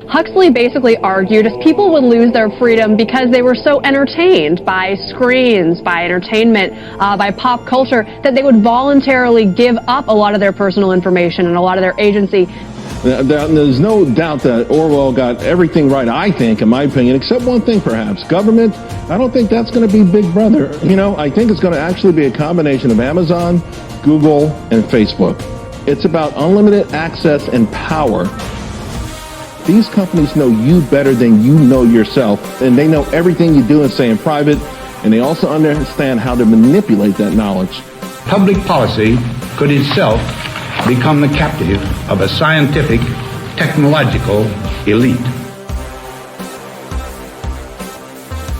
Huxley basically argued if people would lose their freedom because they were so entertained by screens, by entertainment, by pop culture, that they would voluntarily give up a lot of their personal information and a lot of their agency. There's no doubt that Orwell got everything right, I think, in my opinion, except one thing perhaps. Government, I don't think that's going to be Big Brother. I think it's going to actually be a combination of Amazon, Google, and Facebook. It's about unlimited access and power. These companies know you better than you know yourself, and they know everything you do and say in private, and they also understand how to manipulate that knowledge. Public policy could itself become the captive of a scientific, technological elite.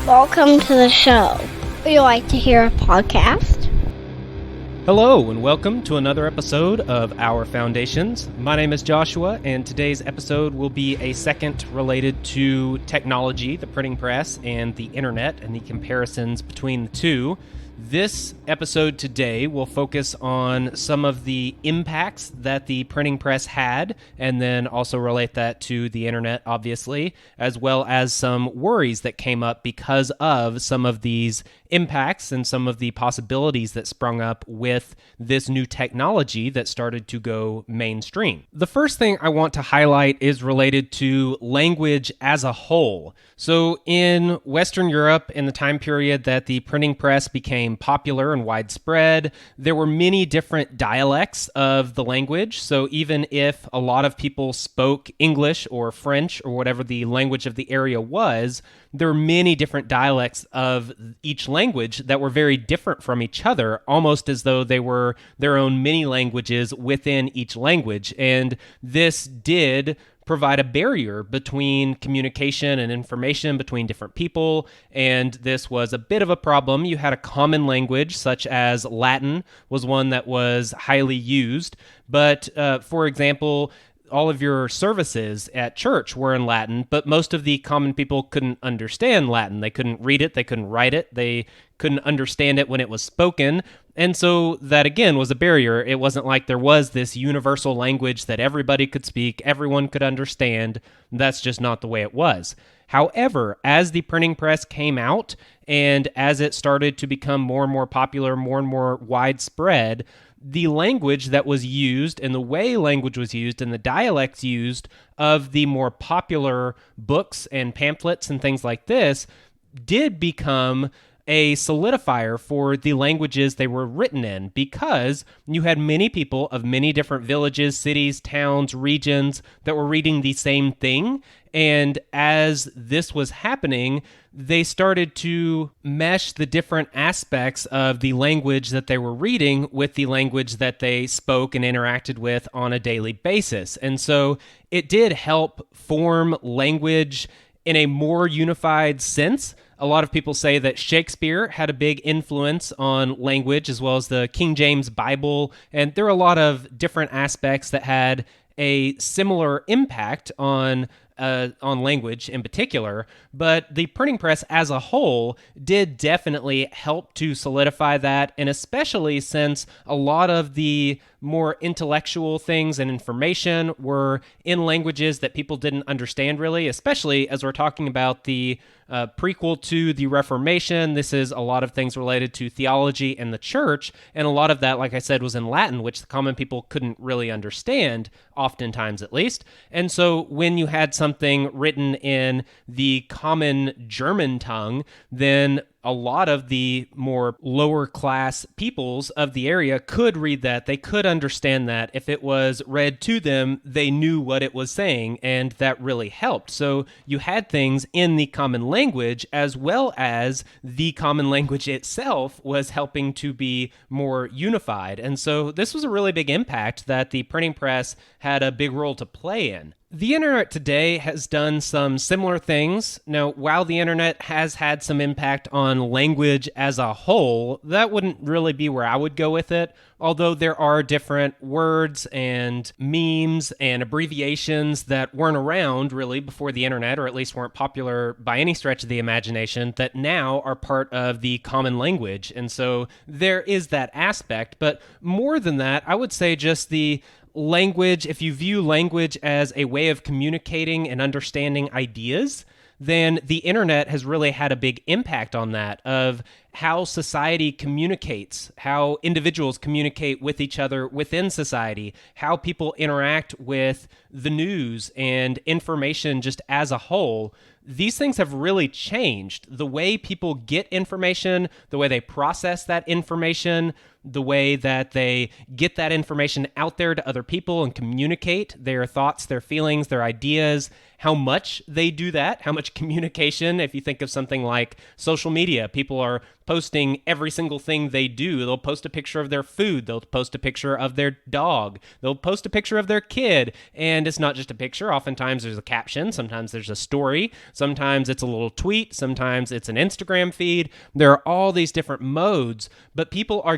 Welcome to the show. Would you like to hear a podcast? Hello, and welcome to another episode of Our Foundations. My name is Joshua, and today's episode will be a second related to technology, the printing press, and the internet, and the comparisons between the two. This episode today will focus on some of the impacts that the printing press had, and then also relate that to the internet, obviously, as well as some worries that came up because of some of these impacts and some of the possibilities that sprung up with this new technology that started to go mainstream. The first thing I want to highlight is related to language as a whole. So in Western Europe, in the time period that the printing press became popular and widespread, there were many different dialects of the language. So even if a lot of people spoke English or French or whatever the language of the area was, there are many different dialects of each language that were very different from each other, almost as though they were their own mini languages within each language. And this did provide a barrier between communication and information between different people, and this was a bit of a problem. You had a common language, such as Latin was one that was highly used, but for example, all of your services at church were in Latin, but most of the common people couldn't understand Latin. They couldn't read it, they couldn't write it, they couldn't understand it when it was spoken. And so that, again, was a barrier. It wasn't like there was this universal language that everybody could speak, everyone could understand. That's just not the way it was. However, as the printing press came out and as it started to become more and more popular, more and more widespread, the language that was used and the way language was used and the dialects used of the more popular books and pamphlets and things like this did become a solidifier for the languages they were written in, because you had many people of many different villages, cities, towns, regions that were reading the same thing. And as this was happening, they started to mesh the different aspects of the language that they were reading with the language that they spoke and interacted with on a daily basis. And so it did help form language in a more unified sense. A lot of people say that Shakespeare had a big influence on language, as well as the King James Bible, and there are a lot of different aspects that had a similar impact on language in particular, but the printing press as a whole did definitely help to solidify that, and especially since a lot of the more intellectual things and information were in languages that people didn't understand really, especially as we're talking about the prequel to the Reformation. This is a lot of things related to theology and the church, and a lot of that, like I said, was in Latin, which the common people couldn't really understand, oftentimes at least. And so when you had something written in the common German tongue, then a lot of the more lower class peoples of the area could read that. They could understand that. If it was read to them, they knew what it was saying, and that really helped. So you had things in the common language, as well as the common language itself was helping to be more unified. And so this was a really big impact that the printing press had a big role to play in. The internet today has done some similar things. Now, while the internet has had some impact on language as a whole, that wouldn't really be where I would go with it. Although there are different words and memes and abbreviations that weren't around really before the internet, or at least weren't popular by any stretch of the imagination, that now are part of the common language. And so there is that aspect. But more than that, I would say just the language, if you view language as a way of communicating and understanding ideas, then the internet has really had a big impact on that, of how society communicates, how individuals communicate with each other within society, how people interact with the news and information just as a whole. These things have really changed. The way people get information, the way they process that information, the way that they get that information out there to other people and communicate their thoughts, their feelings, their ideas, how much they do that, how much communication. If you think of something like social media, people are posting every single thing they do. They'll post a picture of their food. They'll post a picture of their dog. They'll post a picture of their kid. And it's not just a picture. Oftentimes there's a caption. Sometimes there's a story. Sometimes it's a little tweet. Sometimes it's an Instagram feed. There are all these different modes, but people are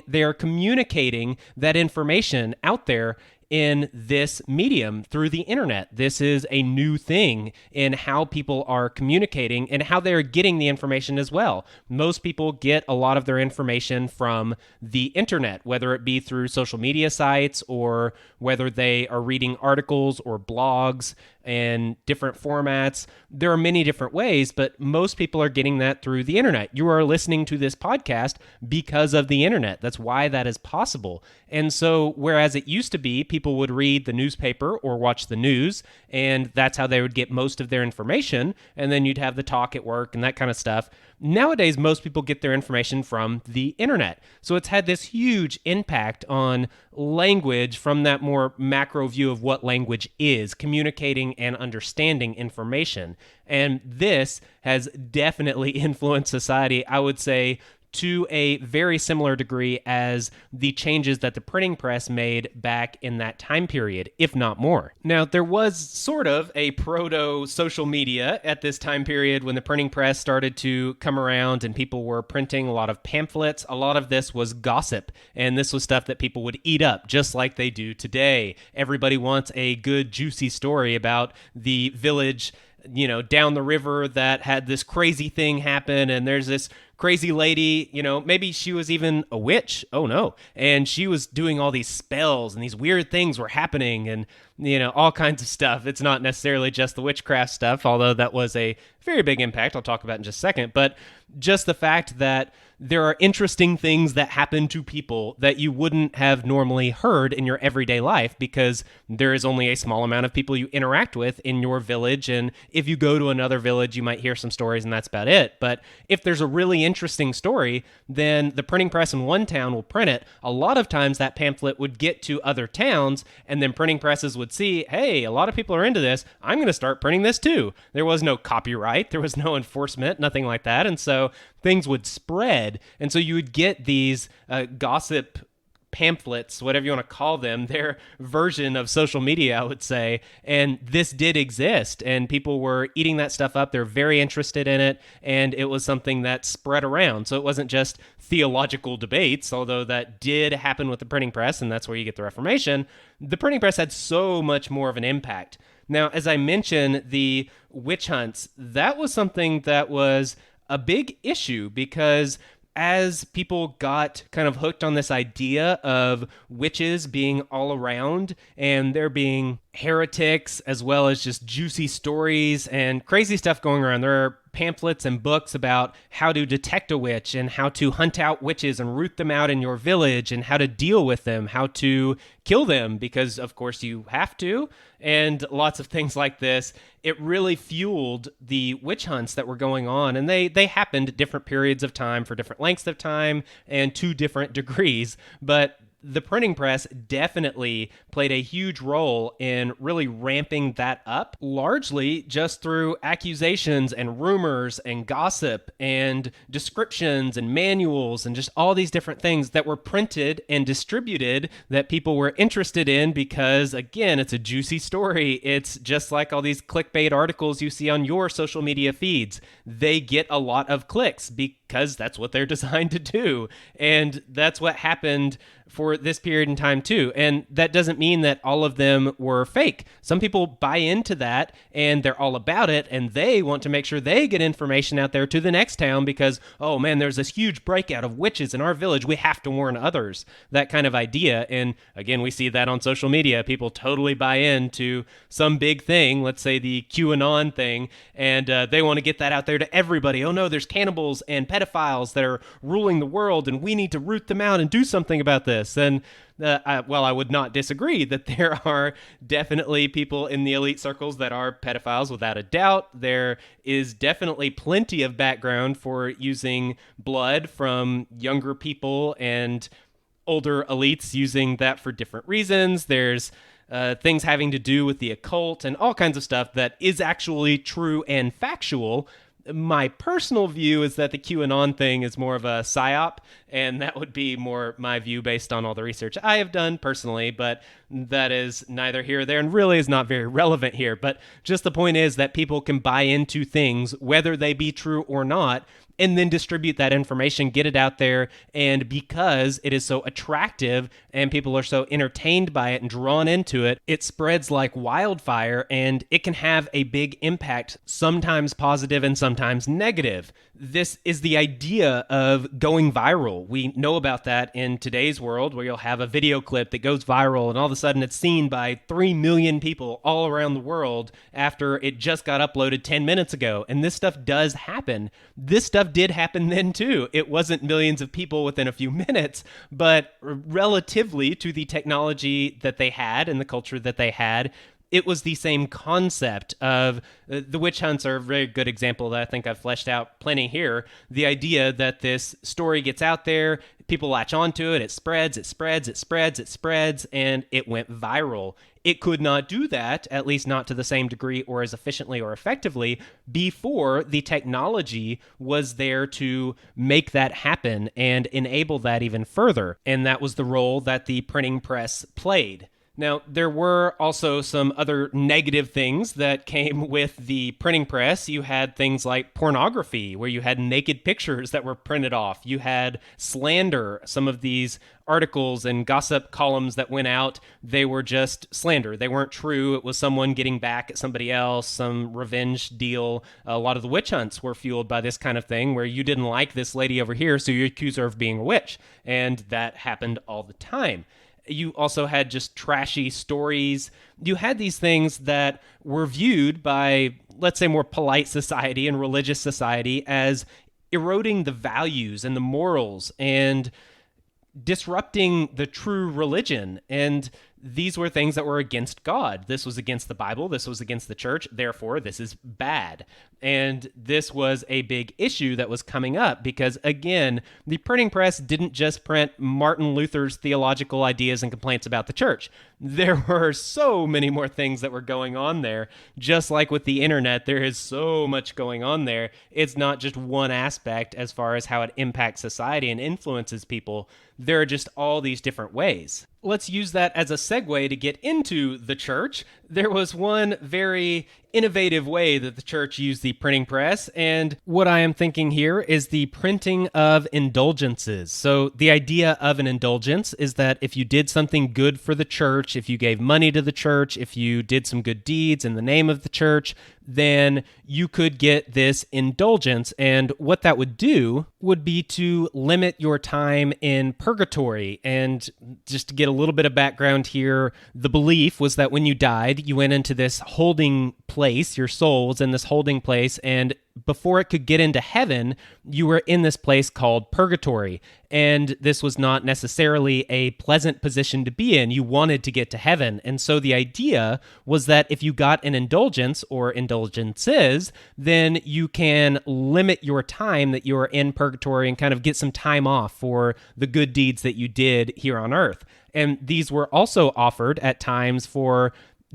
they're communicating that information out there in this medium through the internet. This is a new thing in how people are communicating and how they're getting the information as well. Most people get a lot of their information from the internet, whether it be through social media sites or whether they are reading articles or blogs and different formats. There are many different ways, but most people are getting that through the internet. You are listening to this podcast because of the internet. That's why that is possible. And so, whereas it used to be people would read the newspaper or watch the news, and that's how they would get most of their information, and then you'd have the talk at work and that kind of stuff. Nowadays, most people get their information from the internet. So it's had this huge impact on language from that more macro view of what language is, communicating and understanding information. And this has definitely influenced society, I would say, to a very similar degree as the changes that the printing press made back in that time period, if not more. Now, there was sort of a proto-social media at this time period when the printing press started to come around and people were printing a lot of pamphlets. A lot of this was gossip, and this was stuff that people would eat up, just like they do today. Everybody wants a good, juicy story about the village, down the river that had this crazy thing happen, and there's this crazy lady, maybe she was even a witch. Oh no. And she was doing all these spells and these weird things were happening and, all kinds of stuff. It's not necessarily just the witchcraft stuff, although that was a very big impact I'll talk about in just a second. But just the fact that there are interesting things that happen to people that you wouldn't have normally heard in your everyday life because there is only a small amount of people you interact with in your village. And if you go to another village, you might hear some stories and that's about it. But if there's a really interesting story, then the printing press in one town will print it. A lot of times that pamphlet would get to other towns and then printing presses would see, hey, a lot of people are into this. I'm going to start printing this too. There was no copyright. There was no enforcement, nothing like that. And so things would spread. And so you would get these gossip pamphlets, whatever you want to call them, their version of social media, I would say. And this did exist, and people were eating that stuff up. They're very interested in it, and it was something that spread around. So it wasn't just theological debates, although that did happen with the printing press, and that's where you get the Reformation. The printing press had so much more of an impact. Now, as I mentioned, the witch hunts, that was something that was a big issue because as people got kind of hooked on this idea of witches being all around and there being heretics as well as just juicy stories and crazy stuff going around, there are pamphlets and books about how to detect a witch and how to hunt out witches and root them out in your village and how to deal with them, how to kill them, because of course you have to, and lots of things like this. It really fueled the witch hunts that were going on, and they happened at different periods of time for different lengths of time and to different degrees, but the printing press definitely played a huge role in really ramping that up, largely just through accusations and rumors and gossip and descriptions and manuals and just all these different things that were printed and distributed that people were interested in because, again, it's a juicy story. It's just like all these clickbait articles you see on your social media feeds. They get a lot of clicks because that's what they're designed to do. And that's what happened for this period in time too. And that doesn't mean that all of them were fake. Some people buy into that and they're all about it, and they want to make sure they get information out there to the next town because, oh man, there's this huge breakout of witches in our village. We have to warn others. That kind of idea. And again, we see that on social media. People totally buy into some big thing, let's say the QAnon thing, and they want to get that out there to everybody. Oh no, there's cannibals and pedophiles that are ruling the world, and we need to root them out and do something about this. And I would not disagree that there are definitely people in the elite circles that are pedophiles without a doubt. There is definitely plenty of background for using blood from younger people and older elites using that for different reasons. There's things having to do with the occult and all kinds of stuff that is actually true and factual. My personal view is that the QAnon thing is more of a psyop, and that would be more my view based on all the research I have done personally, but that is neither here or there and really is not very relevant here. But just the point is that people can buy into things, whether they be true or not, and then distribute that information, get it out there, and because it is so attractive and people are so entertained by it and drawn into it, it spreads like wildfire, and it can have a big impact, sometimes positive and sometimes negative. This is the idea of going viral. We know about that in today's world, where you'll have a video clip that goes viral and all of a sudden it's seen by 3 million people all around the world after it just got uploaded 10 minutes ago. And this stuff does happen. This stuff did happen then too. It wasn't millions of people within a few minutes, but relatively to the technology that they had and the culture that they had, it was the same concept of the witch hunts are a very good example that I think I've fleshed out plenty here. The idea that this story gets out there, people latch onto it, it spreads, and it went viral. It could not do that, at least not to the same degree or as efficiently or effectively, before the technology was there to make that happen and enable that even further. And that was the role that the printing press played. Now, there were also some other negative things that came with the printing press. You had things like pornography, where you had naked pictures that were printed off. You had slander. Some of these articles and gossip columns that went out, they were just slander. They weren't true. It was someone getting back at somebody else, some revenge deal. A lot of the witch hunts were fueled by this kind of thing, where you didn't like this lady over here, so you accuse her of being a witch. And that happened all the time. You also had just trashy stories. You had these things that were viewed by, let's say, more polite society and religious society as eroding the values and the morals and disrupting the true religion. And these were things that were against God. This was against the Bible. This was against the church. Therefore, this is bad. And this was a big issue that was coming up because, again, the printing press didn't just print Martin Luther's theological ideas and complaints about the church. There were so many more things that were going on there. Just like with the internet, there is so much going on there. It's not just one aspect as far as how it impacts society and influences people. There are just all these different ways. Let's use that as a segue to get into the church. There was one very innovative way that the church used the printing press, and what I am thinking here is the printing of indulgences. So the idea of an indulgence is that if you did something good for the church, if you gave money to the church, if you did some good deeds in the name of the church, then you could get this indulgence. And what that would do would be to limit your time in purgatory. And just to get a little bit of background here, the belief was that when you died, you went into this holding place, your soul was in this holding place, and before it could get into heaven, you were in this place called purgatory. And this was not necessarily a pleasant position to be in. You wanted to get to heaven. And so the idea was that if you got an indulgence or indulgences, then you can limit your time that you are in purgatory and kind of get some time off for the good deeds that you did here on earth. And these were also offered at times for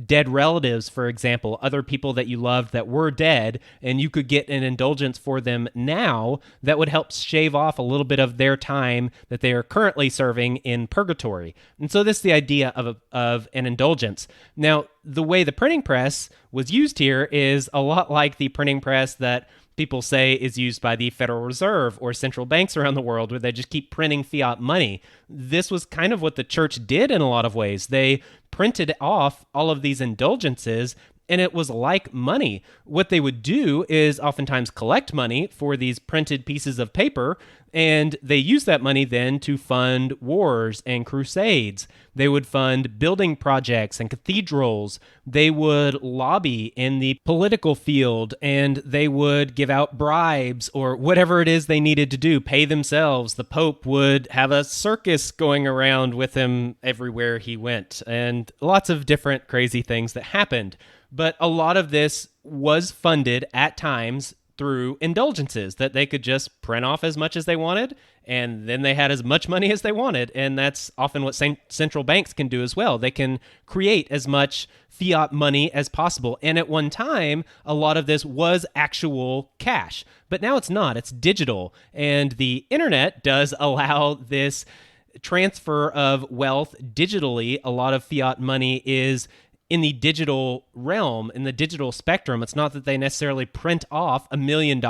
dead relatives, for example, other people that you loved that were dead, and you could get an indulgence for them now that would help shave off a little bit of their time that they are currently serving in purgatory. And so this is the idea of an indulgence. Now, the way the printing press was used here is a lot like the printing press that people say is used by the Federal Reserve or central banks around the world, where they just keep printing fiat money. This was kind of what the church did in a lot of ways. They printed off all of these indulgences, and it was like money. What they would do is oftentimes collect money for these printed pieces of paper, and they use that money then to fund wars and crusades. They would fund building projects and cathedrals. They would lobby in the political field, and they would give out bribes or whatever it is they needed to do, pay themselves. The Pope would have a circus going around with him everywhere he went, and lots of different crazy things that happened. But a lot of this was funded at times through indulgences, that they could just print off as much as they wanted, and then they had as much money as they wanted. And that's often what central banks can do as well. They can create as much fiat money as possible. And at one time, a lot of this was actual cash. But now it's not. It's digital. And the internet does allow this transfer of wealth digitally. A lot of fiat money is in the digital realm, in the digital spectrum. It's not that they necessarily print off $1 million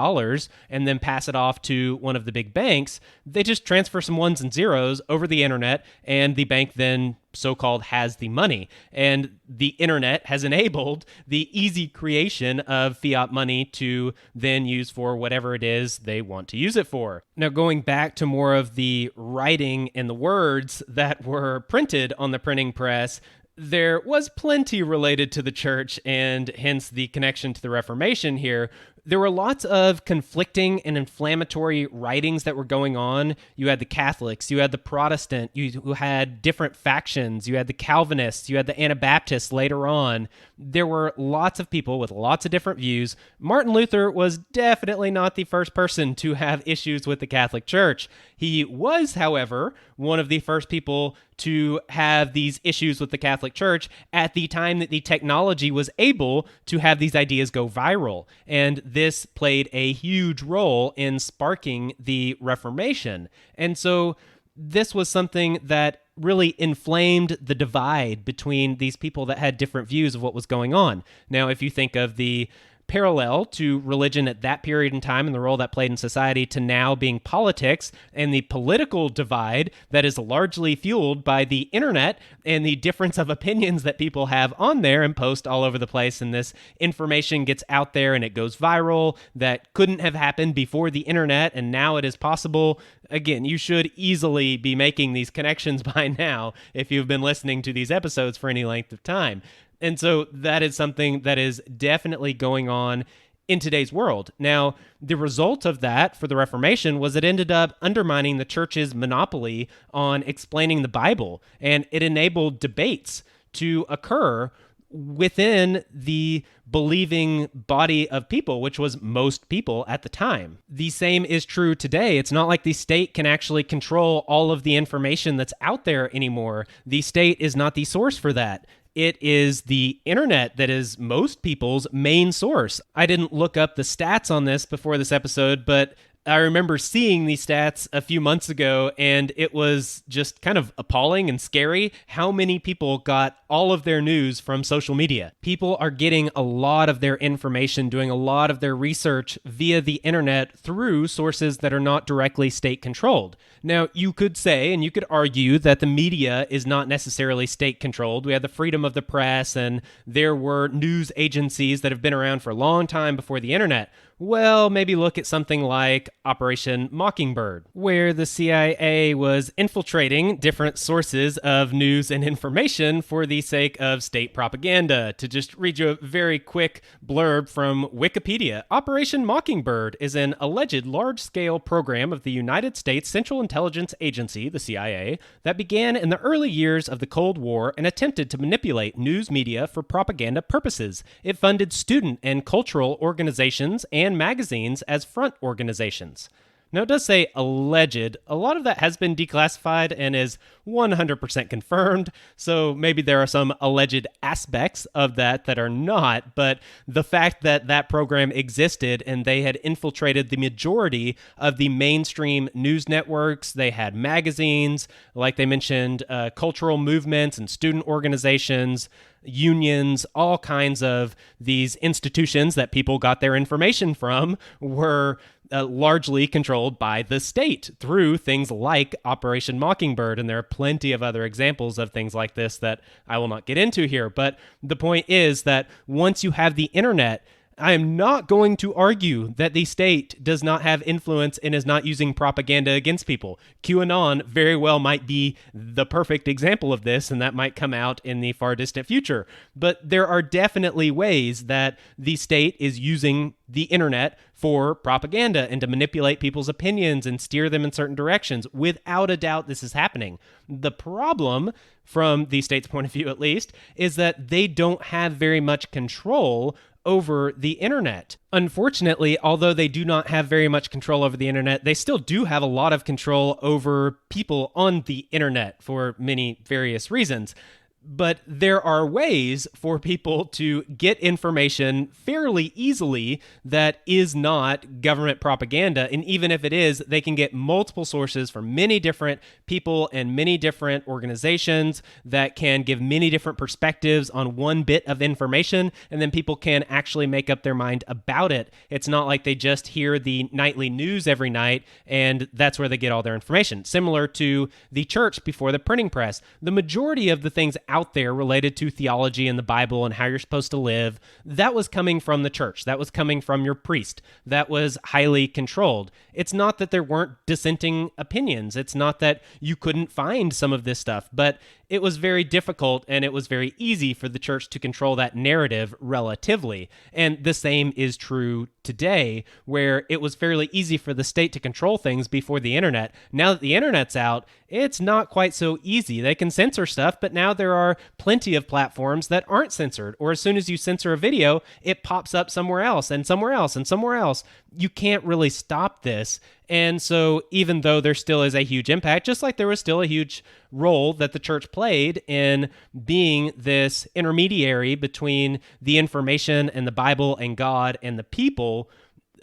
and then pass it off to one of the big banks. They just transfer some ones and zeros over the internet, and the bank then so-called has the money. And the internet has enabled the easy creation of fiat money to then use for whatever it is they want to use it for. Now, going back to more of the writing and the words that were printed on the printing press, there was plenty related to the church, and hence the connection to the Reformation here. There were lots of conflicting and inflammatory writings that were going on. You had the Catholics, you had the Protestant, you had different factions, you had the Calvinists, you had the Anabaptists later on. There were lots of people with lots of different views. Martin Luther was definitely not the first person to have issues with the Catholic Church. He was, however, one of the first people to have these issues with the Catholic Church at the time that the technology was able to have these ideas go viral. And this played a huge role in sparking the Reformation. And so this was something that really inflamed the divide between these people that had different views of what was going on. Now, if you think of the parallel to religion at that period in time and the role that played in society to now being politics, and the political divide that is largely fueled by the internet and the difference of opinions that people have on there and post all over the place, and this information gets out there and it goes viral that couldn't have happened before the internet, and now it is possible. Again, you should easily be making these connections by now if you've been listening to these episodes for any length of time. And so that is something that is definitely going on in today's world. Now, the result of that for the Reformation was it ended up undermining the church's monopoly on explaining the Bible, and it enabled debates to occur within the believing body of people, which was most people at the time. The same is true today. It's not like the state can actually control all of the information that's out there anymore. The state is not the source for that. It is the internet that is most people's main source. I didn't look up the stats on this before this episode, but I remember seeing these stats a few months ago, and it was just kind of appalling and scary how many people got all of their news from social media. People are getting a lot of their information, doing a lot of their research via the internet through sources that are not directly state-controlled. Now, you could say, and you could argue, that the media is not necessarily state-controlled. We had the freedom of the press, and there were news agencies that have been around for a long time before the internet. Well, maybe look at something like Operation Mockingbird, where the CIA was infiltrating different sources of news and information for the sake of state propaganda. To just read you a very quick blurb from Wikipedia, Operation Mockingbird is an alleged large-scale program of the United States Central Intelligence Agency, the CIA, that began in the early years of the Cold War and attempted to manipulate news media for propaganda purposes. It funded student and cultural organizations and magazines as front organizations. Now, it does say alleged. A lot of that has been declassified and is 100% confirmed, so maybe there are some alleged aspects of that that are not, but the fact that that program existed and they had infiltrated the majority of the mainstream news networks, they had magazines, like they mentioned, cultural movements and student organizations. unions, all kinds of these institutions that people got their information from were largely controlled by the state through things like Operation Mockingbird. And there are plenty of other examples of things like this that I will not get into here. But the point is that once you have the internet, I am not going to argue that the state does not have influence and is not using propaganda against people. QAnon very well might be the perfect example of this, and that might come out in the far distant future. But there are definitely ways that the state is using the internet for propaganda and to manipulate people's opinions and steer them in certain directions. Without a doubt, this is happening. The problem, from the state's point of view at least, is that they don't have very much control over the internet. Unfortunately, although they do not have very much control over the internet, they still do have a lot of control over people on the internet for many various reasons. But there are ways for people to get information fairly easily that is not government propaganda. And even if it is, they can get multiple sources from many different people and many different organizations that can give many different perspectives on one bit of information. And then people can actually make up their mind about it. It's not like they just hear the nightly news every night and that's where they get all their information. Similar to the church before the printing press. The majority of the things out there related to theology and the Bible and how you're supposed to live, that was coming from the church. That was coming from your priest. That was highly controlled. It's not that there weren't dissenting opinions. It's not that you couldn't find some of this stuff, but it was very difficult and it was very easy for the church to control that narrative relatively. And the same is true today, where it was fairly easy for the state to control things before the internet. Now that the internet's out, it's not quite so easy. They can censor stuff, but now there are plenty of platforms that aren't censored. Or as soon as you censor a video, it pops up somewhere else and somewhere else and somewhere else. You can't really stop this. And so even though there still is a huge impact, just like there was still a huge role that the church played in being this intermediary between the information and the Bible and God and the people,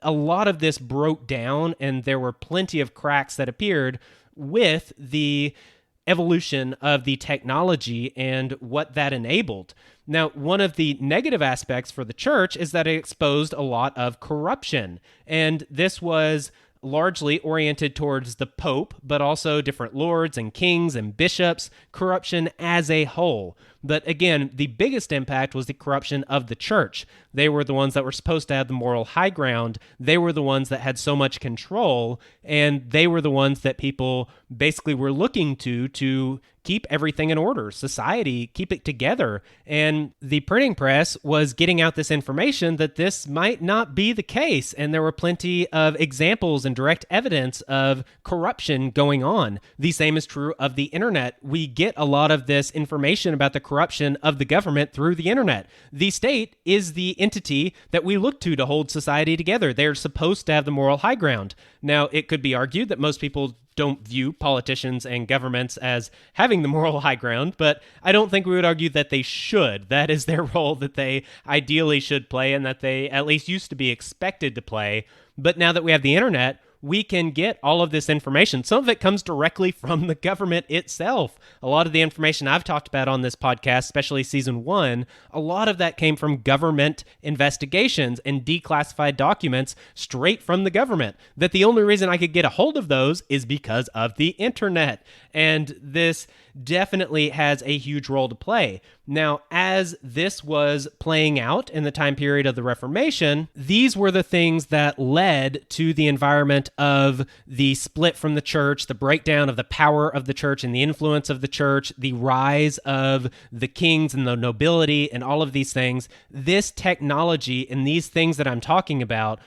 a lot of this broke down and there were plenty of cracks that appeared with the evolution of the technology and what that enabled. Now, one of the negative aspects for the church is that it exposed a lot of corruption. And this was largely oriented towards the Pope, but also different lords and kings and bishops, corruption as a whole. But again, the biggest impact was the corruption of the church. They were the ones that were supposed to have the moral high ground. They were the ones that had so much control, and they were the ones that people basically were looking to keep everything in order, society, keep it together. And the printing press was getting out this information that this might not be the case. And there were plenty of examples and direct evidence of corruption going on. The same is true of the internet. We get a lot of this information about the corruption of the government through the internet. The state is the entity that we look to hold society together. They're supposed to have the moral high ground. Now, it could be argued that most people don't view politicians and governments as having the moral high ground, but I don't think we would argue that they should. That is their role that they ideally should play and that they at least used to be expected to play. But now that we have the internet, we can get all of this information. Some of it comes directly from the government itself. A lot of the information I've talked about on this podcast, especially season 1, a lot of that came from government investigations and declassified documents straight from the government. That the only reason I could get a hold of those is because of the internet. And this definitely has a huge role to play. Now, as this was playing out in the time period of the Reformation, these were the things that led to the environment of the split from the church, the breakdown of the power of the church and the influence of the church, the rise of the kings and the nobility and all of these things. This technology and these things that I'm talking about,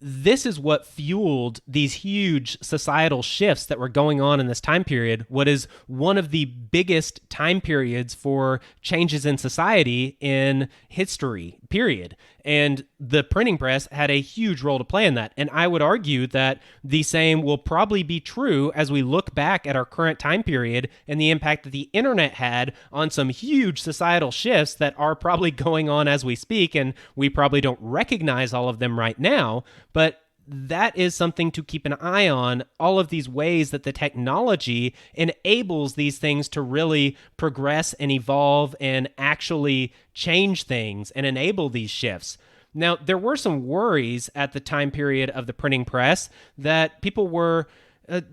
this is what fueled these huge societal shifts that were going on in this time period, what is one of the biggest time periods for changes in society in history, period. And the printing press had a huge role to play in that. And I would argue that the same will probably be true as we look back at our current time period and the impact that the internet had on some huge societal shifts that are probably going on as we speak. And we probably don't recognize all of them right now. But that is something to keep an eye on, all of these ways that the technology enables these things to really progress and evolve and actually change things and enable these shifts. Now, there were some worries at the time period of the printing press that people were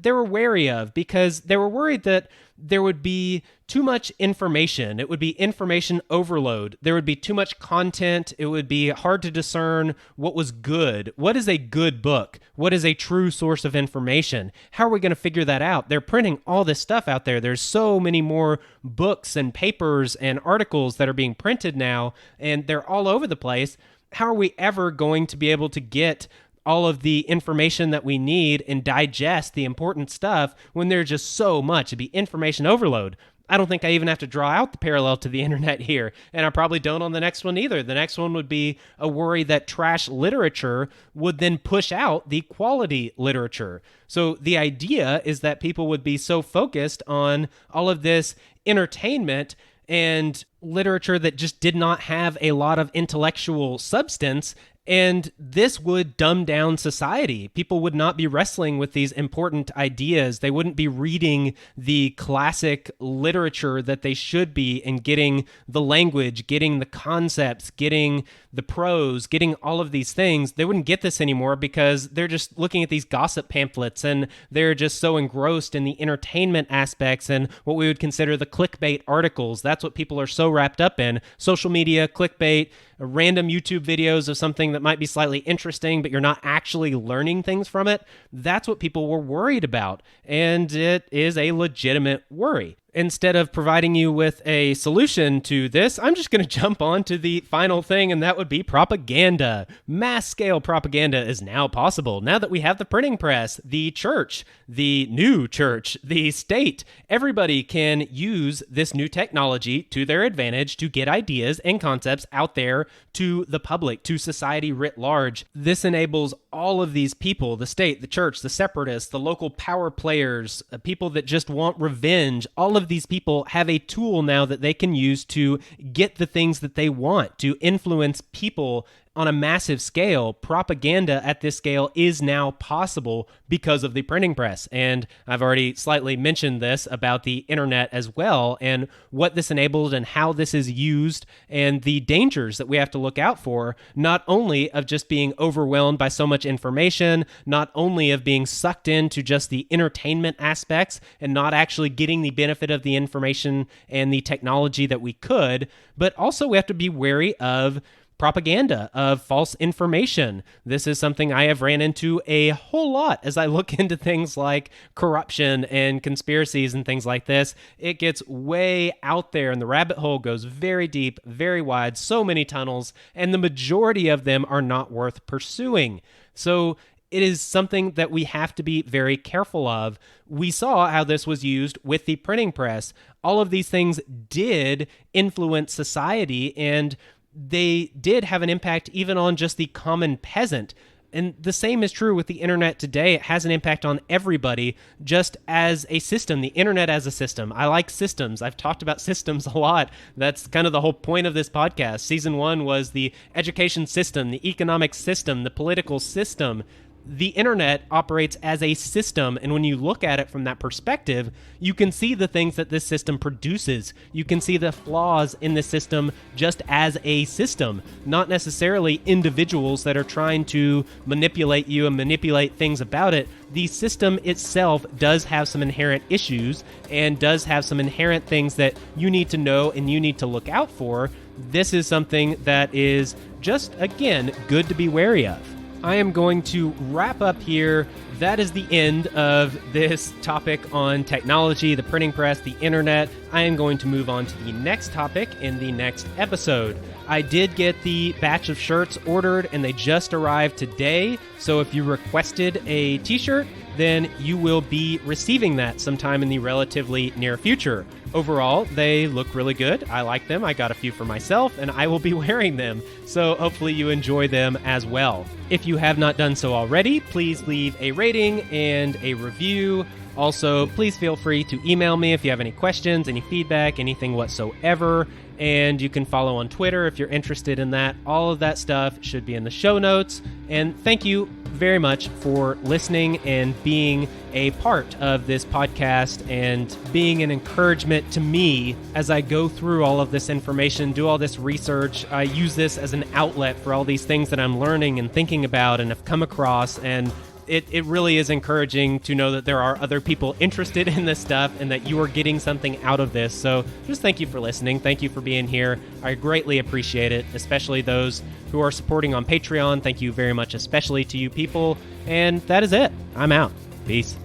wary of, because they were worried that there would be too much information. It would be information overload. There would be too much content. It would be hard to discern what was good. What is a good book? What is a true source of information? How are we going to figure that out? They're printing all this stuff out there. There's so many more books and papers and articles that are being printed now, and they're all over the place. How are we ever going to be able to get all of the information that we need and digest the important stuff when there's just so much? It'd be information overload. I don't think I even have to draw out the parallel to the internet here, and I probably don't on the next one either. The next one would be a worry that trash literature would then push out the quality literature. So the idea is that people would be so focused on all of this entertainment and literature that just did not have a lot of intellectual substance, and this would dumb down society. People would not be wrestling with these important ideas. They wouldn't be reading the classic literature that they should be, and getting the language, getting the concepts, getting the prose, getting all of these things. They wouldn't get this anymore because they're just looking at these gossip pamphlets, and they're just so engrossed in the entertainment aspects and what we would consider the clickbait articles. That's what people are so wrapped up in. Social media, clickbait, random YouTube videos of something that might be slightly interesting, but you're not actually learning things from it. That's what people were worried about, and it is a legitimate worry. Instead of providing you with a solution to this, I'm just going to jump on to the final thing, and that would be propaganda. Mass-scale propaganda is now possible. Now that we have the printing press, the church, the new church, the state, everybody can use this new technology to their advantage to get ideas and concepts out there to the public, to society writ large. This enables all of these people, the state, the church, the separatists, the local power players, people that just want revenge, all of these people have a tool now that they can use to get the things that they want, to influence people on a massive scale. Propaganda at this scale is now possible because of the printing press. And I've already slightly mentioned this about the internet as well, and what this enabled and how this is used, and the dangers that we have to look out for, not only of just being overwhelmed by so much information, not only of being sucked into just the entertainment aspects and not actually getting the benefit of the information and the technology that we could, but also we have to be wary of propaganda, of false information. This is something I have ran into a whole lot as I look into things like corruption and conspiracies and things like this. It gets way out there, and the rabbit hole goes very deep, very wide, so many tunnels, and the majority of them are not worth pursuing. So it is something that we have to be very careful of. We saw how this was used with the printing press. All of these things did influence society, and they did have an impact even on just the common peasant. And the same is true with the internet today. It has an impact on everybody just as a system, the internet as a system. I like systems. I've talked about systems a lot. That's kind of the whole point of this podcast. Season 1 was the education system, the economic system, the political system. The internet operates as a system, and when you look at it from that perspective, you can see the things that this system produces. You can see the flaws in the system just as a system, not necessarily individuals that are trying to manipulate you and manipulate things about it. The system itself does have some inherent issues and does have some inherent things that you need to know and you need to look out for. This is something that is just, again, good to be wary of. I am going to wrap up here. That is the end of this topic on technology, the printing press, the internet. I am going to move on to the next topic in the next episode. I did get the batch of shirts ordered, and they just arrived today. So if you requested a t-shirt, then you will be receiving that sometime in the relatively near future. Overall, they look really good. I like them. I got a few for myself, and I will be wearing them. So hopefully you enjoy them as well. If you have not done so already, please leave a rating and a review. Also, please feel free to email me if you have any questions, any feedback, anything whatsoever. and you can follow on Twitter if you're interested in that. All of that stuff should be in the show notes. And thank you very much for listening and being a part of this podcast and being an encouragement to me as I go through all of this information, do all this research. I use this as an outlet for all these things that I'm learning and thinking about and have come across, and it really is encouraging to know that there are other people interested in this stuff and that you are getting something out of this. So just thank you for listening. Thank you for being here. I greatly appreciate it, especially those who are supporting on Patreon. Thank you very much, especially to you people. And that is it. I'm out. Peace.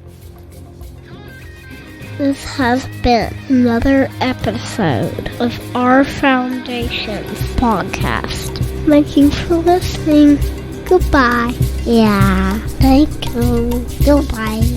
This has been another episode of Our Foundation's podcast. Thank you for listening. Goodbye. Yeah, thank you. Goodbye.